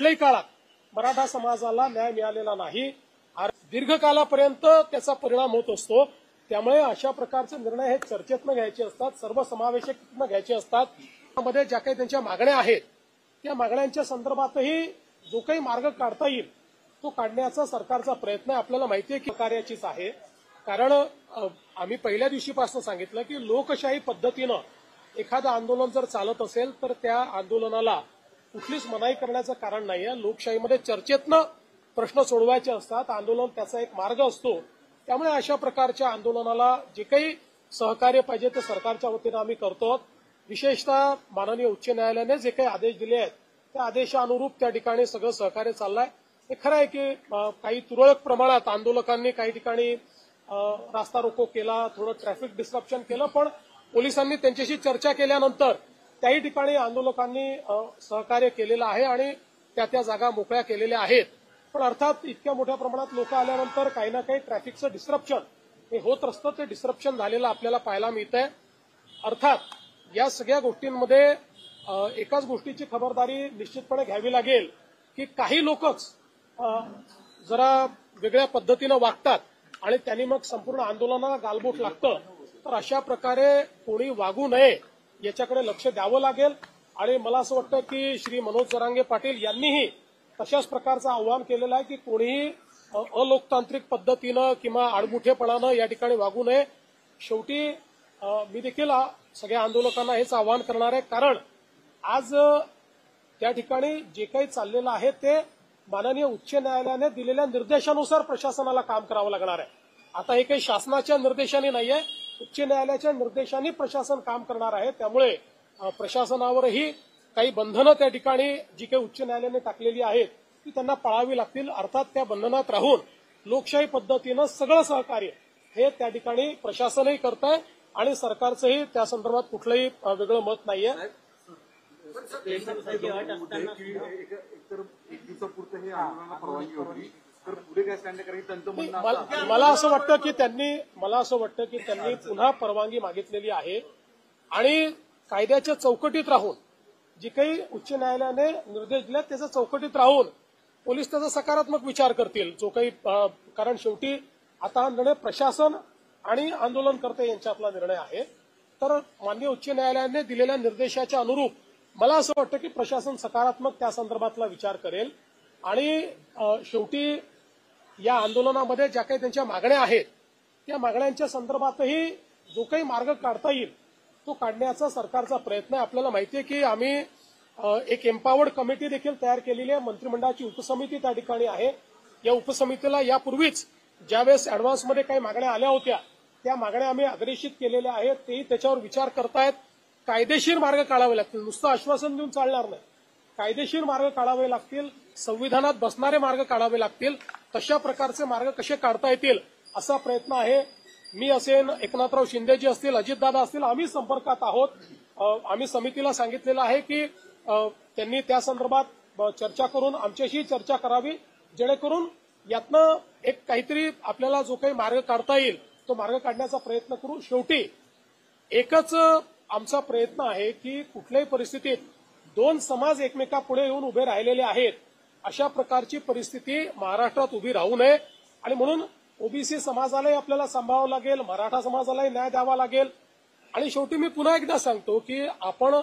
कुठल्याही काळात मराठा समाजाला न्याय मिळालेला नाही। दीर्घकालापर्यंत त्याचा परिणाम होत असतो। त्यामुळे अशा प्रकारचे निर्णय हे चर्चेतनं घ्यायचे असतात, सर्वसमावेशकपणे घ्यायचे असतात। मध्ये ज्या काही त्यांच्या मागण्या आहेत त्या मागण्यांच्या संदर्भातही जो काही मार्ग काढता येईल तो काढण्याचा सरकारचा प्रयत्न आहे। आपल्याला माहिती आहे की कार्याचीच आहे, कारण आम्ही पहिल्या दिवशीपासून सांगितलं की लोकशाही पद्धतीनं एखादं आंदोलन जर चालत असेल तर त्या आंदोलनाला कुठलीच मनाई करण्याचं कारण नाहीये। लोकशाहीमध्ये चर्चेतनं प्रश्न सोडवायचे असतात, आंदोलन त्याचा एक मार्ग असतो। त्यामुळे अशा प्रकारच्या आंदोलनाला जे काही सहकार्य पाहिजे ते सरकारच्या वतीनं आम्ही करतो। विशेषतः माननीय उच्च न्यायालयाने जे काही आदेश दिले आहेत त्या आदेशानुरूप त्या ठिकाणी सगळं सहकार्य चाललंय। हे खरं आहे की काही तुरळक प्रमाणात आंदोलकांनी काही ठिकाणी रास्ता रोको केला, थोडं ट्रॅफिक डिस्ट्रप्शन केलं, पण पोलिसांनी त्यांच्याशी चर्चा केल्यानंतर त्याही ठिकाणी आंदोलकांनी सहकार्य केलेलं आहे आणि त्या जागा मोकळ्या केलेल्या आहेत। पण अर्थात इतक्या मोठ्या प्रमाणात लोक आल्यानंतर काही ना काही ट्रॅफिकचं डिस्ट्रप्शन हे होत असतं, ते डिस्ट्रप्शन झालेलं आपल्याला पाहायला मिळतंय। अर्थात या सगळ्या गोष्टींमध्ये एकाच गोष्टीची खबरदारी निश्चितपणे घ्यावी लागेल की काही लोकच जरा वेगळ्या पद्धतीनं वागतात आणि त्यांनी मग संपूर्ण आंदोलनाला गालबोट लागतं, तर अशा प्रकारे कोणी वागू नये याच्याकडे लक्ष द्यावं लागेल। आणि मला असं वाटतं की श्री मनोज जरांगे पाटील यांनीही तशाच प्रकारचं आव्हान केलेलं आहे की कोणीही अलोकतांत्रिक पद्धतीनं किंवा आडमुठेपणानं या ठिकाणी वागू नये। शेवटी मी देखील सगळ्या आंदोलकांना हेच आवाहन करणार आहे, कारण आज त्या ठिकाणी जे काही चाललेलं आहे ते माननीय उच्च न्यायालयाने दिलेल्या निर्देशानुसार प्रशासनाला काम करावं लागणार आहे। आता हे काही शासनाच्या निर्देशाने नाहीये, उच्च न्यायालयाच्या निर्देशाने प्रशासन काम करणार आहे। त्यामुळे प्रशासनावरही काही बंधनं त्या ठिकाणी जी काही उच्च न्यायालयाने टाकलेली आहेत ती त्यांना पाळावी लागतील। अर्थात त्या बंधनात राहून लोकशाही पद्धतीनं सगळं सहकार्य हे त्या ठिकाणी प्रशासनही करतंय आणि सरकारचंही त्या संदर्भात कुठलंही वेगळं मत नाहीये। मला असं वाटतं की त्यांनी पुन्हा परवानगी मागितलेली आहे आणि कायद्याच्या चौकटीत राहून जे काही उच्च न्यायालयाने निर्देश दिले त्याच्या चौकटीत राहून पोलीस त्याचा सकारात्मक विचार करतील। जो काही कारण शेवटी आता हा निर्णय प्रशासन आणि आंदोलनकर्ते यांच्यातला निर्णय आहे, तर माननीय उच्च न्यायालयाने दिलेल्या निर्देशाच्या अनुरूप मला असं वाटतं की प्रशासन सकारात्मक त्या संदर्भातला विचार करेल आणि शेवटी या आंदोलनामध्ये ज्या काही त्यांच्या मागण्या आहेत त्या मागण्यांच्या संदर्भातही जो काही मार्ग काढता येईल तो काढण्याचा सरकारचा प्रयत्न आहे। आपल्याला माहिती आहे की आम्ही एक एम्पावर्ड कमिटी देखील तयार केलेली आहे, मंत्रिमंडळाची उपसमिती त्या ठिकाणी आहे। या उपसमितीला यापूर्वीच ज्यावेळेस अॅडव्हान्समध्ये काही मागण्या आल्या होत्या त्या मागण्या आम्ही अग्रेषित केलेल्या आहेत, तेही त्याच्यावर विचार करतायत। कायदेशीर मार्ग काढावे लागतील, नुसतं आश्वासन देऊन चालणार नाही, कायदेशीर मार्ग काढावे लागतील, संविधानात बसणारे मार्ग काढावे लागतील। तशा प्रकारचे मार्ग कसे काढता येतील असा प्रयत्न आहे। मी असेन, एकनाथराव शिंदेजी असतील, अजितदादा असतील, आम्ही संपर्कात आहोत। आम्ही समितीला सांगितलेलं आहे की त्यांनी त्या संदर्भात चर्चा करून आमच्याशी चर्चा करावी, जेणेकरून यातनं एक काहीतरी आपल्याला जो काही मार्ग काढता येईल तो मार्ग काढण्याचा प्रयत्न करू। शेवटी एकच आमचा प्रयत्न आहे की कुठल्याही परिस्थितीत दोन समाज एकमेकापुढे येऊन उभे राहिलेले आहेत अशा प्रकारची परिस्थिती महाराष्ट्रात उभी राहू नये आणि म्हणून ओबीसी समाजालाही आपल्याला सांभाळावं लागेल, मराठा समाजालाही न्याय द्यावा लागेल। आणि शेवटी मी पुन्हा एकदा सांगतो की आपण